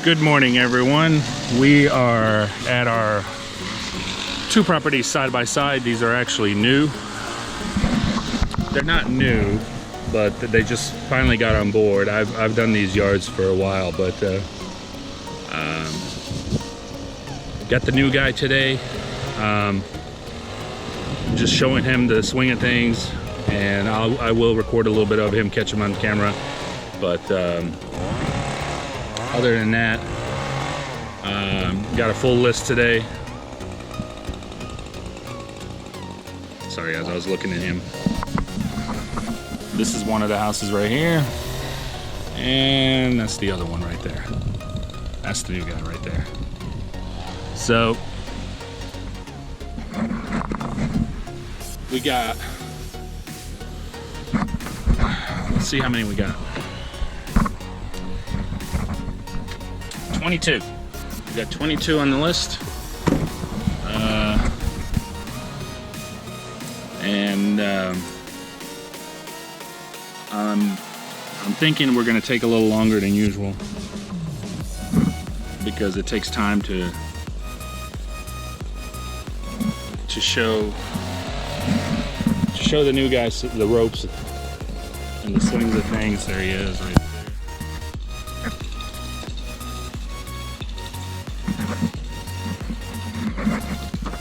Good morning, everyone. We are at our two properties side by side. These are actually new. They're not new, but they just finally got on board. I've done these yards for a while, but got the new guy today. Just showing him the swing of things, and I will record a little bit of him, catch him on camera. But other than that, got a full list today. Sorry guys, I was looking at him. This is one of the houses right here, and that's the other one right there. That's the new guy right there. So we got, let's see how many we got. 22. We got 22 on the list. I'm thinking we're gonna take a little longer than usual because it takes time to show the new guys the ropes and the swings of things. There he is right there.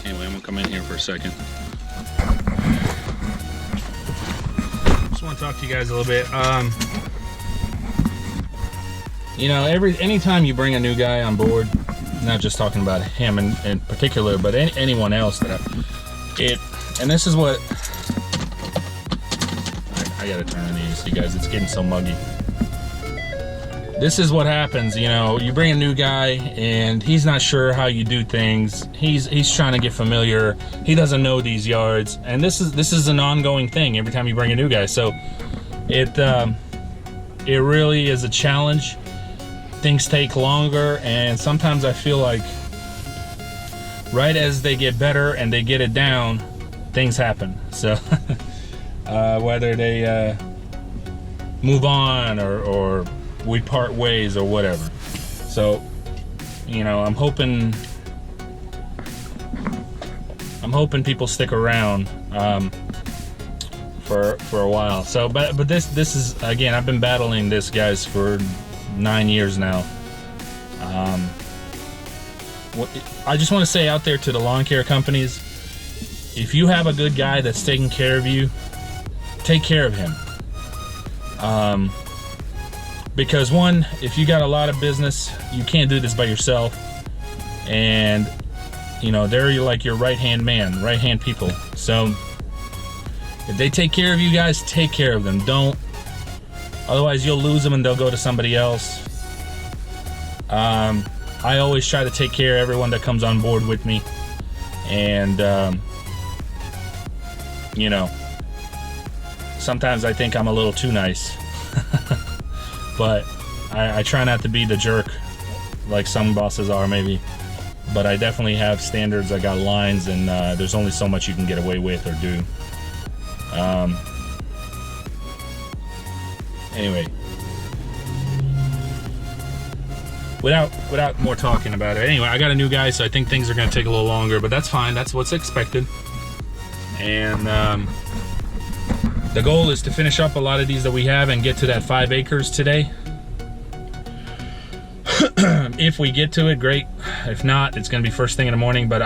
Anyway, I'm gonna come in here for a second. Just want to talk to you guys a little bit. You know, anytime you bring a new guy on board, not just talking about him in particular, but anyone else and this is what I gotta turn on the AC, guys. It's getting so muggy. This is what happens, you know. You bring a new guy and he's not sure how you do things. He's trying to get familiar. He doesn't know these yards, and this is an ongoing thing every time you bring a new guy. So it really is a challenge. Things take longer, and sometimes I feel like right as they get better and they get it down, things happen. So whether they move on or we part ways or whatever. So, you know, I'm hoping people stick around for a while. So, but this is, again, I've been battling this, guys, for 9 years now. I just want to say out there to the lawn care companies, if you have a good guy that's taking care of you, take care of him. Because one, if you got a lot of business, you can't do this by yourself. And, you know, they're like your right-hand man, right-hand people. So if they take care of you guys, take care of them. Don't, otherwise you'll lose them and they'll go to somebody else. I always try to take care of everyone that comes on board with me. And, you know, sometimes I think I'm a little too nice. But I try not to be the jerk like some bosses are, maybe. But I definitely have standards. I got lines, and there's only so much you can get away with or do. Anyway, without more talking about it. Anyway, I got a new guy, so I think things are going to take a little longer, but that's fine. That's what's expected. And the goal is to finish up a lot of these that we have and get to that 5 acres today. If we get to it, great. If not, it's gonna be first thing in the morning. But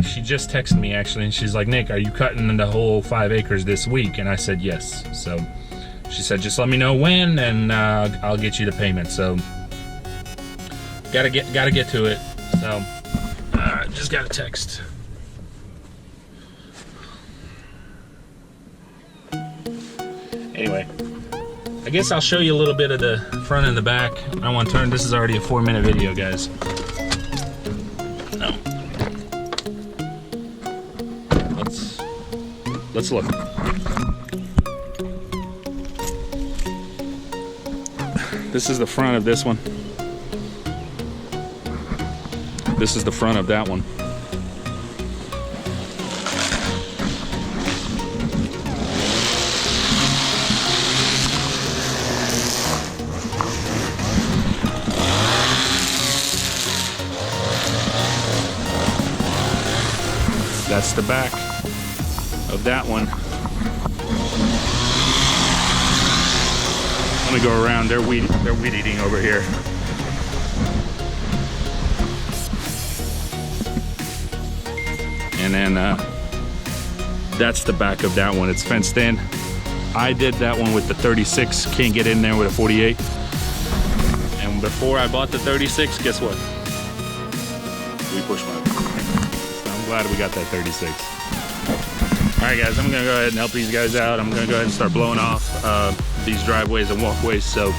she just texted me actually, and she's like, Nick, are you cutting the whole 5 acres this week? And I said yes. So she said, just let me know when, and I'll get you the payment. So gotta get to it. So just got a text. Anyway, I guess I'll show you a little bit of the front and the back. I want to turn, this is already a 4-minute video, guys. No. Let's look. This is the front of this one. This is the front of that one. that's the back of that one. Let me go around. They're weed eating over here. And then that's the back of that one. It's fenced in. I did that one with the 36. Can't get in there with a 48. And before I bought the 36, guess what? We pushed my. So I'm glad we got that 36. All right, guys, I'm gonna go ahead and help these guys out. I'm gonna go ahead and start blowing off these driveways and walkways. So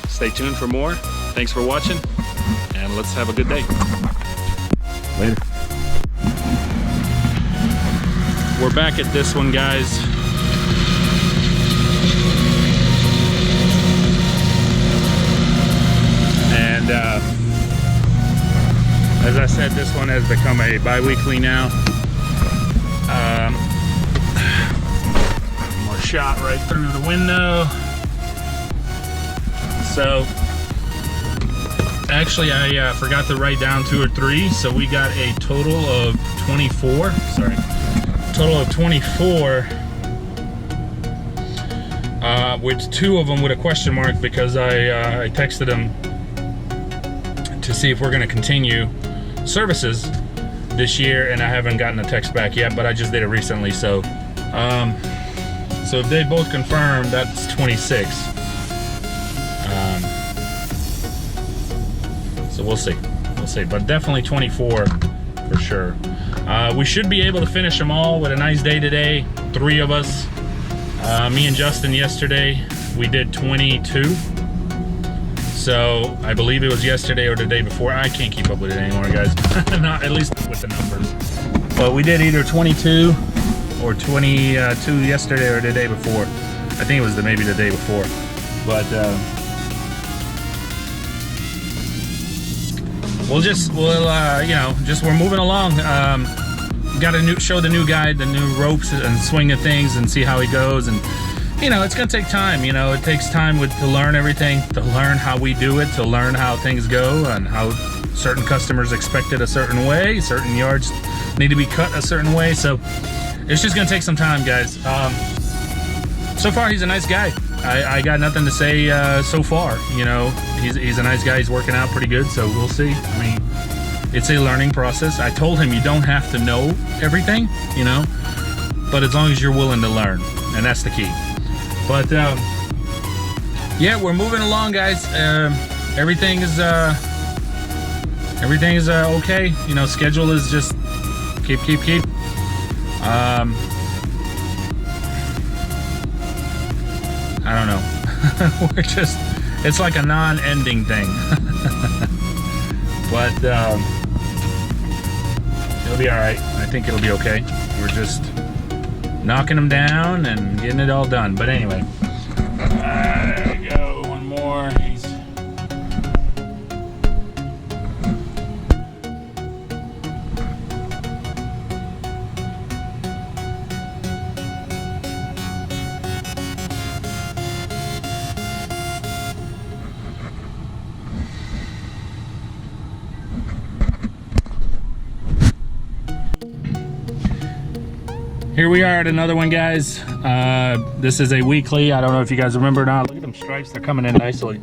stay tuned for more. Thanks for watching, and let's have a good day. Later. We're back at this one, guys. And as I said, this one has become a bi-weekly now. More shot right through the window. So actually I forgot to write down 2 or 3, so we got a total of 24. Sorry, total of 24, with 2 of them with a question mark because I texted them to see if we're going to continue services this year, and I haven't gotten a text back yet, but I just did it recently. So so if they both confirmed, that's 26. So we'll see, but definitely 24 for sure. We should be able to finish them all with a nice day today. 3 of us, me and Justin yesterday, we did 22. So I believe it was yesterday or the day before. I can't keep up with it anymore, guys. Not at least with the numbers. But we did either 22 or 22 yesterday or the day before. I think it was maybe the day before. But you know, we're moving along. Got to show the new guy the new ropes and swing of things and see how he goes. And you know, it's gonna take time. You know, it takes time to learn everything, to learn how we do it, to learn how things go, and how certain customers expect it a certain way, certain yards need to be cut a certain way. So it's just gonna take some time, guys. So far, he's a nice guy. I got nothing to say so far. You know, he's a nice guy. He's working out pretty good. So we'll see. I mean, it's a learning process. I told him you don't have to know everything, you know, but as long as you're willing to learn, and that's the key. But yeah, we're moving along, guys. Everything is okay. You know, schedule is just keep. I don't know. It's like a non-ending thing. But it'll be all right. I think it'll be okay. We're just knocking them down and getting it all done. But anyway, there we go. One more. Here we are at another one, guys. This is a weekly. I don't know if you guys remember or not. Look at them stripes, they're coming in nicely.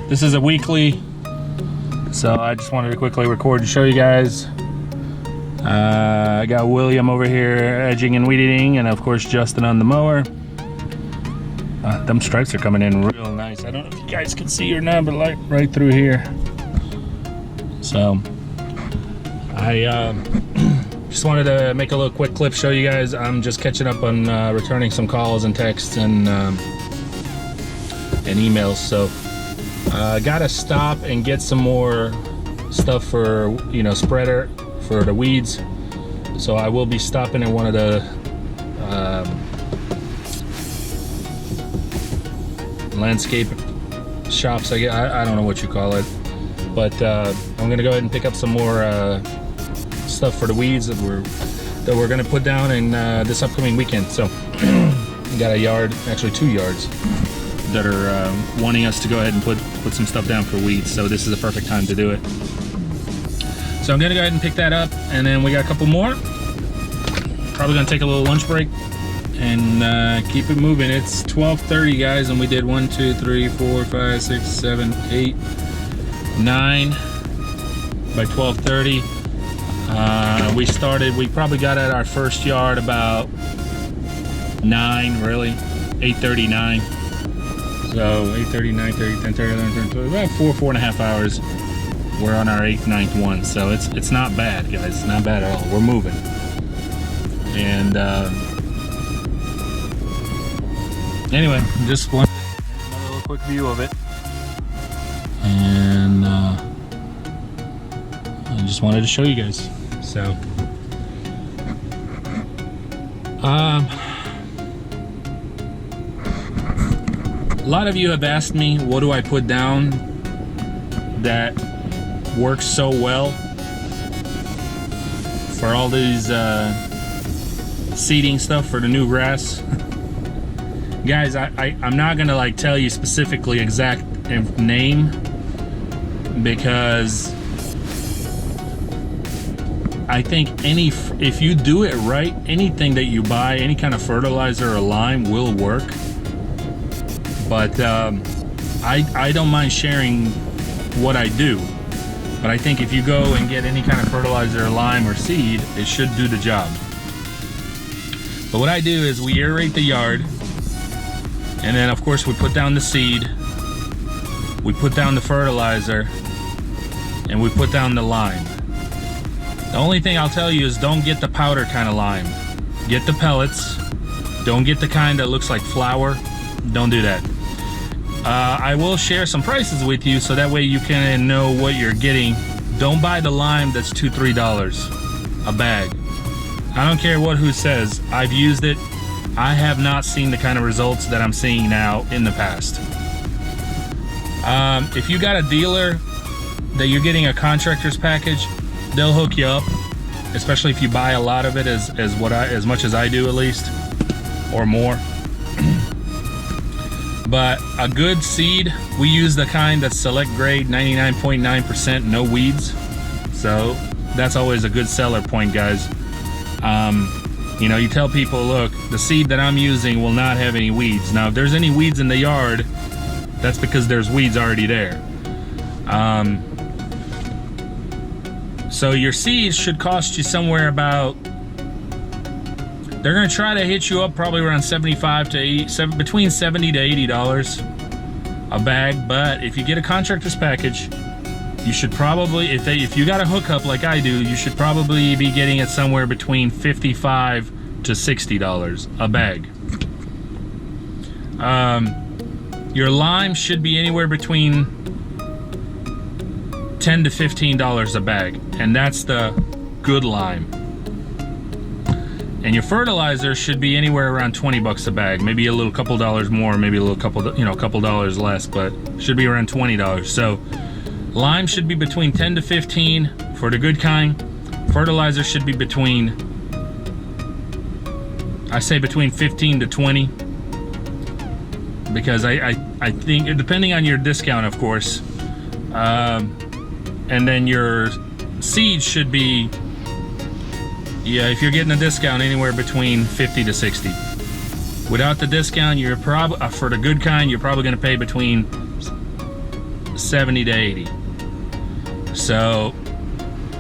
This is a weekly, so I just wanted to quickly record to show you guys. I got William over here edging and weed eating, and of course Justin on the mower. Them stripes are coming in real nice. I don't know if you guys can see or not, but like right through here. So I just wanted to make a little quick clip, show you guys. I'm just catching up on returning some calls and texts and emails. So gotta stop and get some more stuff for, you know, spreader for the weeds. So I will be stopping in one of the landscape shops. I don't know what you call it, but I'm gonna go ahead and pick up some more stuff for the weeds that we're gonna put down in this upcoming weekend. So we got a yard, actually 2 yards, that are wanting us to go ahead and put some stuff down for weeds. So this is a perfect time to do it. So I'm gonna go ahead and pick that up, and then we got a couple more. Probably gonna take a little lunch break and keep it moving. It's 12:30, guys, and we did 1, 2, 3, 4, 5, 6, 7, 8, 9 by 12:30. We probably got at our first yard about 9, really, 8:39. So 8:30, 9:30, 10:30, 11:30, 12, about 4.5 hours. We're on our 8th, 9th one, so it's not bad, guys. It's not bad at all. We're moving. And anyway, just one another little quick view of it, and I just wanted to show you guys. So a lot of you have asked me, what do I put down that works so well for all these seeding stuff for the new grass. Guys, I'm not gonna like tell you specifically exact name, because I think if you do it right, anything that you buy, any kind of fertilizer or lime will work. But I don't mind sharing what I do. But I think if you go and get any kind of fertilizer, lime, or seed, it should do the job. But what I do is we aerate the yard, and then of course we put down the seed, we put down the fertilizer, and we put down the lime. The only thing I'll tell you is don't get the powder kind of lime. Get the pellets. Don't get the kind that looks like flour. Don't do that. I will share some prices with you so that way you can know what you're getting. Don't buy the lime that's $2, $3 a bag. I don't care who says. I've used it. I have not seen the kind of results that I'm seeing now in the past. If you got a dealer that you're getting a contractor's package, they'll hook you up, especially if you buy a lot of it, as much as I do at least, or more. But a good seed, we use the kind that's select grade, 99.9% no weeds. So that's always a good seller point, guys. You know, you tell people, look, the seed that I'm using will not have any weeds. Now, if there's any weeds in the yard, that's because there's weeds already there. So your seeds should cost you somewhere about, they're gonna try to hit you up probably around between $70 to $80 a bag. But if you get a contractor's package, you should probably, if you got a hookup like I do, you should probably be getting it somewhere between $55 to $60 a bag. Your lime should be anywhere between $10 to $15 a bag, and that's the good lime. And your fertilizer should be anywhere around 20 bucks a bag, maybe a little couple dollars more, maybe a little couple dollars less, but should be around $20. So lime should be between 10 to 15 for the good kind. Fertilizer should be between, I say between 15 to 20, because I think, depending on your discount, of course. And then your seed should be, yeah, if you're getting a discount, anywhere between 50 to 60. Without the discount, you're probably, for the good kind, you're probably going to pay between 70 to 80. So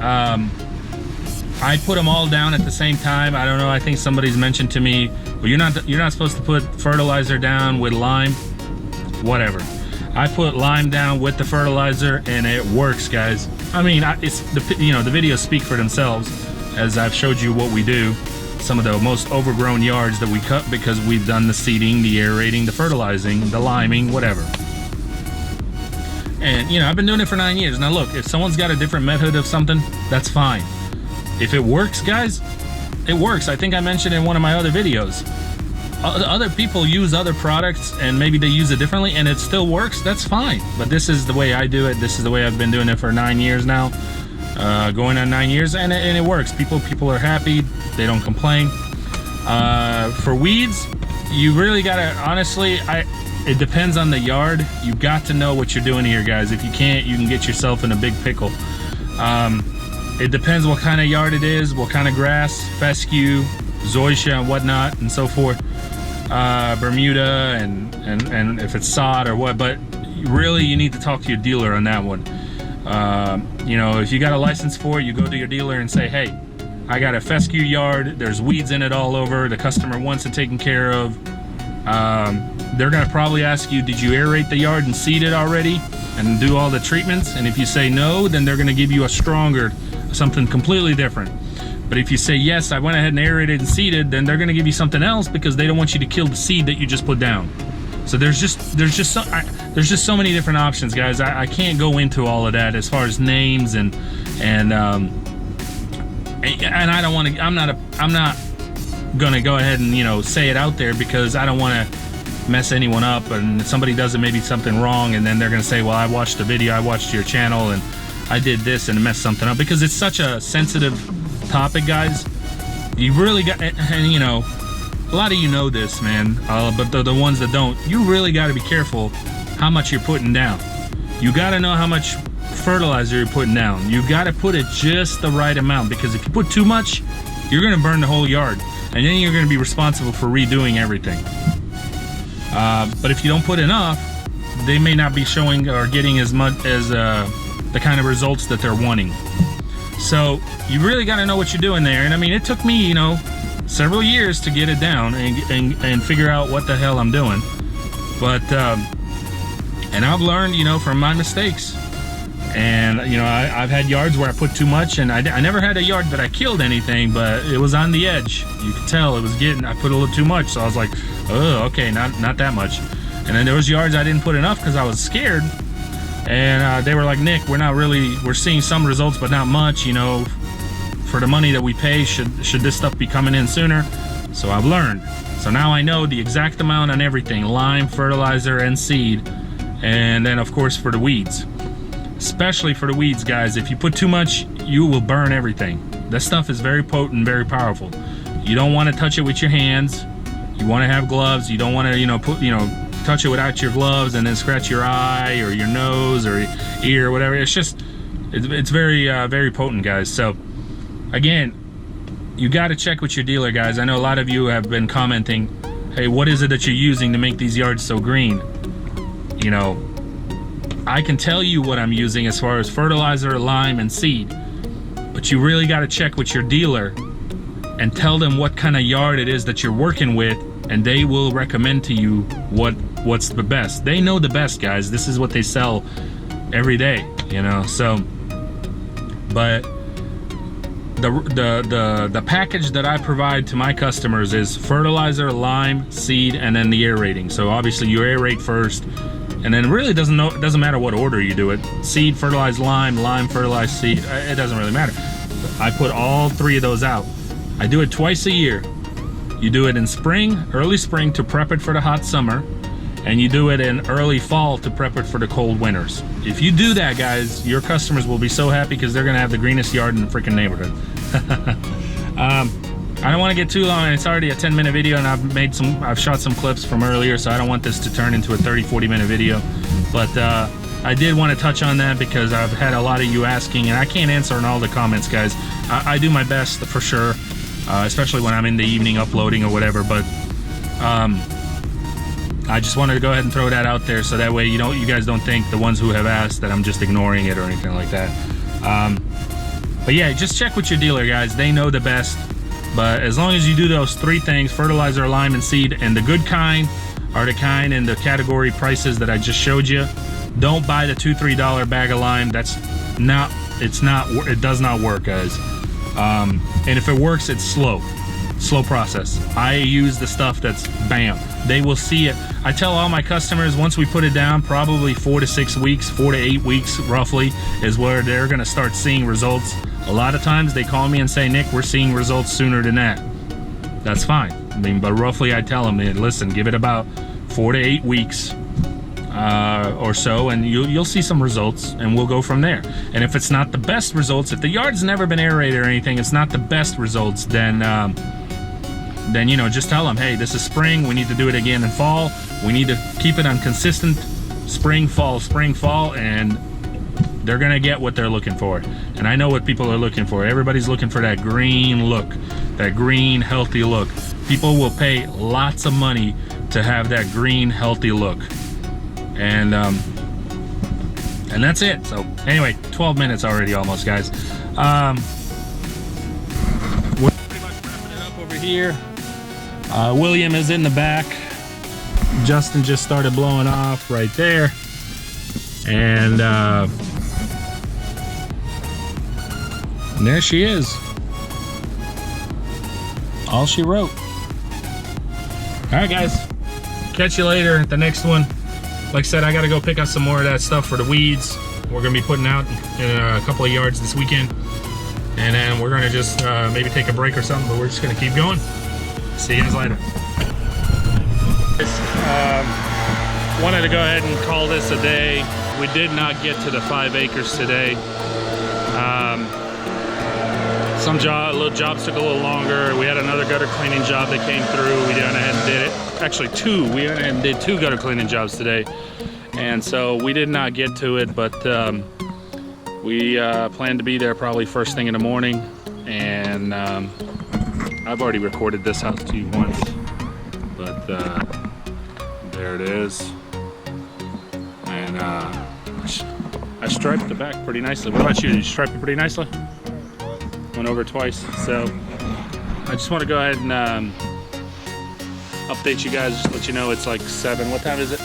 I put them all down at the same time. I don't know, I think somebody's mentioned to me, well, you're not supposed to put fertilizer down with lime. Whatever. I put lime down with the fertilizer, and it works, guys. I mean, it's the videos speak for themselves, as I've showed you what we do. Some of the most overgrown yards that we cut because we've done the seeding, the aerating, the fertilizing, the liming, whatever. And I've been doing it for 9 years. Now look, if someone's got a different method of something, that's fine. If it works, guys, it works. I think I mentioned in one of my other videos. Other people use other products and maybe they use it differently and it still works, that's fine. But this is the way I do it. This is the way I've been doing it for 9 years now. Going on 9 years, and it works. People are happy, they don't complain. For weeds, you really gotta, honestly, it depends on the yard. You got to know what you're doing here, guys. If you can't, you can get yourself in a big pickle. It depends what kind of yard it is, what kind of grass, fescue, zoysia and whatnot and so forth. Bermuda and if it's sod or what, but really you need to talk to your dealer on that one. You know, if you got a license for it, you go to your dealer and say, hey, I got a fescue yard, there's weeds in it all over, the customer wants it taken care of. They're gonna probably ask you, did you aerate the yard and seed it already and do all the treatments? And if you say no, then they're gonna give you a stronger, something completely different. But if you say yes, I went ahead and aerated and seeded, then they're gonna give you something else because they don't want you to kill the seed that you just put down. So there's just so many different options, guys. I can't go into all of that as far as names and I don't want to. I'm not gonna go ahead and, you know, say it out there because I don't want to mess anyone up. And if somebody does it, maybe something wrong, and then they're gonna say, well, I watched the video, I watched your channel, and I did this and messed something up, because it's such a sensitive topic, guys. You really got, and you know, a lot of you know this, man, but the ones that don't, you really got to be careful how much you're putting down. You got to know how much fertilizer you're putting down. You got to put it just the right amount, because if you put too much, you're going to burn the whole yard, and then you're going to be responsible for redoing everything. But if you don't put enough, they may not be showing or getting as much as the kind of results that they're wanting. So you really got to know what you're doing there. And I mean, it took me, you know, several years to get it down and figure out what the hell I'm doing. But and I've learned, you know, from my mistakes. And you know, I've had yards where I put too much, and I never had a yard that I killed anything, but it was on the edge. You could tell it was getting, I put a little too much, so I was like, oh, okay, not that much. And then there was yards I didn't put enough because I was scared. And they were like, Nick, we're seeing some results, but not much, you know, for the money that we pay, should this stuff be coming in sooner? So I've learned. So now I know the exact amount on everything: lime, fertilizer, and seed. And then of course for the weeds. Especially for the weeds, guys, if you put too much, you will burn everything. That stuff is very potent, very powerful. You don't want to touch it with your hands. You want to have gloves. You don't want to, you know, touch it without your gloves and then scratch your eye or your nose or ear or whatever. It's just, it's very, very potent, guys. So again, you got to check with your dealer, guys. I know a lot of you have been commenting, hey, what is it that you're using to make these yards so green? You know, I can tell you what I'm using as far as fertilizer, lime, and seed, but you really got to check with your dealer and tell them what kind of yard it is that you're working with, and they will recommend to you what's the best. They know the best, guys. This is what they sell every day, you know. So, but the package that I provide to my customers is fertilizer, lime, seed, and then the aerating. So obviously you aerate first, and then it really doesn't matter what order you do it. Seed, fertilize, lime, fertilize, seed. It doesn't really matter. I put all three of those out. I do it twice a year. You do it in spring, early spring, to prep it for the hot summer, and you do it in early fall to prep it for the cold winters. If you do that, guys, your customers will be so happy because they're gonna have the greenest yard in the freaking neighborhood. I don't want to get too long. It's already a 10-minute video, and I've shot some clips from earlier, so I don't want this to turn into a 30-40 minute video. But I did want to touch on that because I've had a lot of you asking, and I can't answer in all the comments, guys. I do my best for sure, especially when I'm in the evening uploading or whatever. But I just wanted to go ahead and throw that out there, so that way you guys don't think, the ones who have asked, that I'm just ignoring it or anything like that. But yeah, just check with your dealer, guys. They know the best. But as long as you do those three things, fertilizer, lime, and seed, and the good kind are the kind in the category prices that I just showed you. Don't buy the $2-3 bag of lime. It does not work, guys. And if it works, it's slow process. I use the stuff that's bam. They will see it. I tell all my customers, once we put it down, probably 4 to 6 weeks, 4 to 8 weeks roughly, is where they're gonna start seeing results. A lot of times they call me and say, Nick, we're seeing results sooner than that. That's fine. I mean, but roughly I tell them, listen, give it about 4 to 8 weeks or so, and you'll see some results, and we'll go from there. And if it's not the best results, if the yard's never been aerated or anything, it's not the best results, then you know, just tell them, hey, this is spring, we need to do it again in fall. We need to keep it on consistent spring, fall, and they're gonna get what they're looking for. And I know what people are looking for. Everybody's looking for that green look, that green healthy look. People will pay lots of money to have that green healthy look. And that's it. So anyway, 12 minutes already almost, guys. We're pretty much wrapping it up over here. William is in the back. Justin just started blowing off right there. And there she is. All she wrote. All right, guys. Catch you later at the next one. Like I said, I got to go pick up some more of that stuff for the weeds. We're going to be putting out in a couple of yards this weekend. And then we're going to just maybe take a break or something, but we're just going to keep going. See you guys later. Wanted to go ahead and call this a day. We did not get to the 5 acres today. Some little jobs took a little longer. We had another gutter cleaning job that came through. We went ahead and did it. Actually, two. We went ahead and did 2 gutter cleaning jobs today. And so we did not get to it, but we plan to be there probably first thing in the morning. And I've already recorded this house to you once, but there it is. And I striped the back pretty nicely. What about you? Did you stripe it pretty nicely? Went over twice. So I just want to go ahead and update you guys, just let you know it's like 7. What time is it?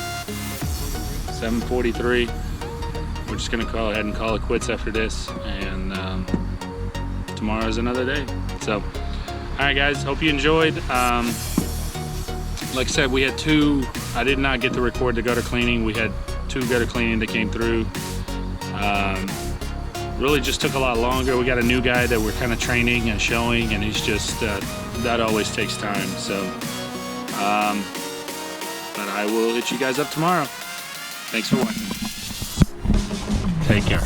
7:43. We're just gonna go ahead and call it quits after this, and tomorrow's another day. So, all right, guys. Hope you enjoyed. Like I said, we had 2. I did not get to record the gutter cleaning. We had 2 gutter cleaning that came through. Really just took a lot longer. We got a new guy that we're kind of training and showing, and he's just that always takes time. So, but I will hit you guys up tomorrow. Thanks for watching. Take care.